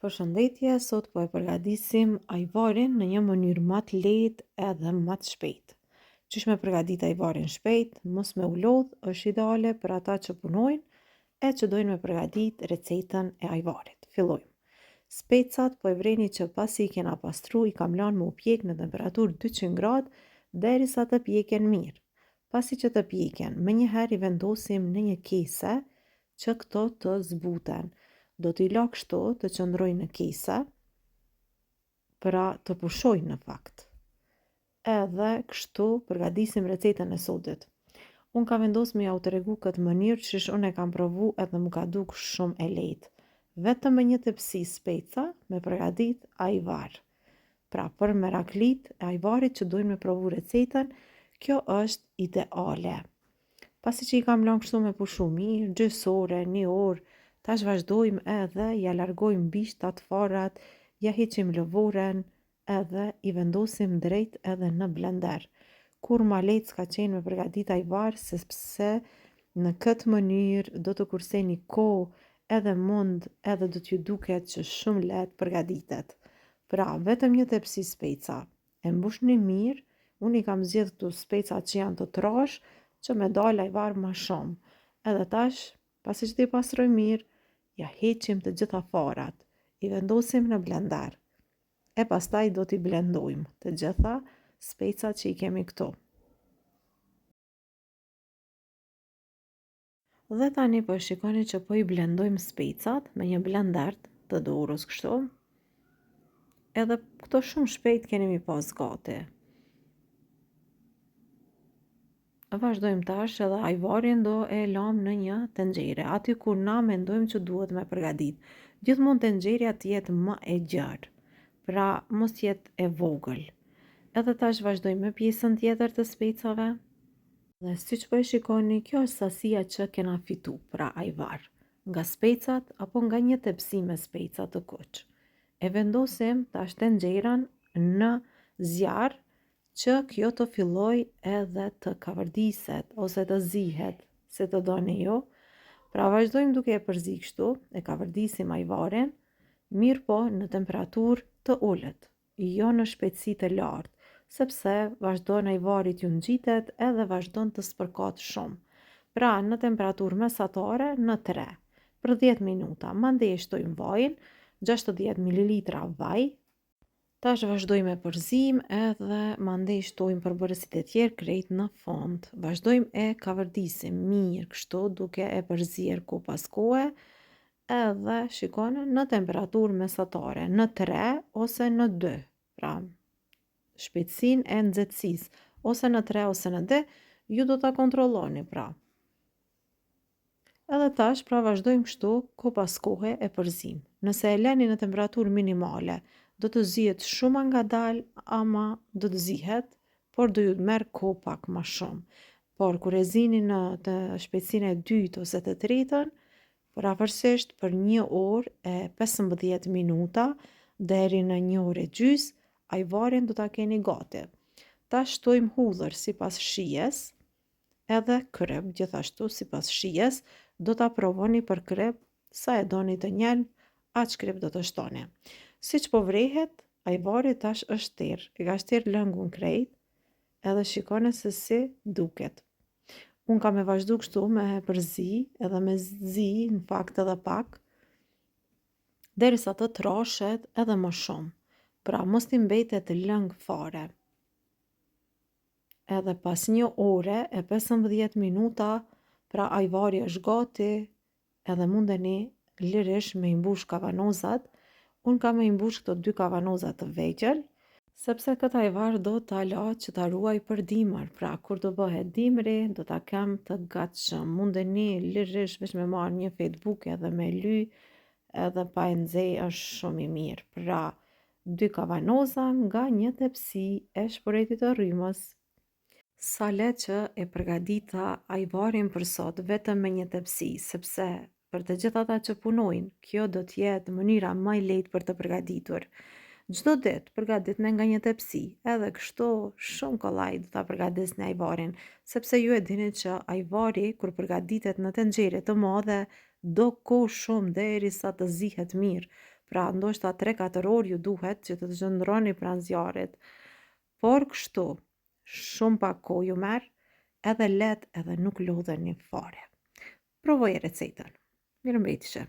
Përshëndetje, sot po e përgatisim ajvarin në një mënyrë më të lehtë edhe më të shpejtë. Qysh me përgatit ajvarin shpejt, mos me u lodh, është ideale për ata që punojnë e që dojnë me përgatit recetën e ajvarit. Fillojmë. Specat po e vreni që pasi i kena pastru, i kam lanë me u pjek në temperaturë 200 gradë derisa të pjeken mirë. Pasi që të pjeken, më njëherë i vendosim në një kese që këto të zbuten. Do t'i la kështu të qëndrojnë në kese, pra të pushojnë në fakt. Edhe kështu përgatisim recetën e sotit. Unë ka vendos me ja u tregu këtë mënyrë që unë e kam provu edhe më ka duk shumë e lehtë. Vetëm me një tepsi speca me përgatit ajvar. Pra për meraklit e ajvarit që dojnë me provu recetën, kjo është ideale. Pasi që i kam lanë kështu me pushu mirë, gjysore, një orë, tash vazhdojmë edhe ja largojmë bishtat, farat, ja heqim lëvoren edhe i vendosim drejt edhe në blender. Kur ma lehtë s'ka qenë me përgatit ajvar, sepse në këtë mënyrë do të kurseni kohë edhe mund edhe do t'ju duket që shumë lehtë përgatitet. Pra, vetëm një tepsi speca, e mbushni mirë, unë i kam zgjedh këtu specat që janë të trash, që me dalë ajvar ma shumë. Edhe tash, pasi që t'i pastroj mirë, ja heqim të gjitha farat, i vendosim në blender. E pastaj do t'i blendojmë të gjitha specat që i kemi këtu. Dhe tani po shikoni që po i blendojmë specat me një blender të dorës kështu. Edhe këto shumë shpejt keni mi pas gati. Vazhdojmë tash edhe ajvarin do e lam në një tenxhere, aty ku na mendojmë që duhet me përgatit. Gjithmonë tenxheria të jetë më e gjerë, pra mos jetë e vogël. Edhe tash vazhdojmë me pjesën tjetër të specave. Dhe siç po e shikoni, kjo është sasia që kena fitu, pra ajvar, nga specat apo nga një tepsi me speca të kuq. E vendosim tash tenxheran në zjarr që kjo të filloj edhe të kavërdiset ose të zihet, se të doni ju. Pra vazhdojmë duke e përzi kështu, e kavërdisim ajvarin, mirë po në temperaturë të ulët, jo në shpejtësi të lartë, sepse vazhdon ajvari t'ju ngjitet edhe vazhdon të spërkat shumë. Pra në temperaturë mesatare në 3, për 10 minuta, mandej e shtojmë vajin, 60 ml vaj. Tash vazhdojmë me përzim edhe mandej shtojmë përbërësit e tjerë krejt në fond. Vazhdojmë e kavërdisim mirë kështu duke e përzier ko pas kohe edhe shikone në temperaturë mesatare, në 3 ose në 2, pra shpejtësin e nxehtësisë, ose në 3 ose në 2, ju do ta kontrolloni pra. Edhe tash pra vazhdojmë kështu ko pas kohe e përzim. Nëse e leni në temperaturë minimale, do të zihet shumë ngadalë, ama do të zihet, por do ju merr kohë pak më shumë. Por kur e zini në të shpejtësinë e dytë ose të tretën, pavarësisht për 1 orë e 15 minuta deri në 1 orë e gjys, ajvarin do ta keni gati. Ta shtojmë hudhër sipas shijes, edhe kryp gjithashtu sipas shijes, do ta provoni për kryp sa e doni të njelb, aq kryp do të shtoni. Siç po vrehet, ajvari tash është terr, e ka shterë lëngun krejt, edhe shikone se si duket. Unë kam e vazhdu kështu me përzi, edhe me zi, në fakt edhe pak, derisa të trashet edhe më shumë, pra mos t'i mbetet lëng fare. Edhe pas 1 ore e 15 minuta, pra ajvari është gati, edhe mundeni lirish me imbush kavanozat. Unë kam e imbush këto 2 kavanozat të vegjël, sepse këtë ajvar do t'a la që t'a ruaj për dimër, pra kur do bëhet dimri, do t'a kem të gatshëm. Mundeni lirish veç me marrë një Facebook edhe me ly, edhe pa e nxej është shumë i mirë. Pra 2 kavanoza nga një tepsi e shporetit të rrymës. Sa le që e përgadita ajvarin për sot vetëm me një tepsi, sepse për të gjithë ata që punojnë, kjo do t'jetë mënyra më e lehtë për të përgatitur. Çdo ditë përgatitni nga një tepsi, edhe kështu shumë kollaj do ta përgatisni ajvarin, sepse ju e dini që ajvari kur përgatitet në tenxhere të madhe do kohë shumë derisa të zihet mirë. Pra ndoshta 3-4 orë ju duhet që të zhëndroni pranë zjarrit. Por kështu, shumë pak kohë ju merr, edhe let edhe nuk lodheni fare. Provoje recetën. Mirëmbëjtje.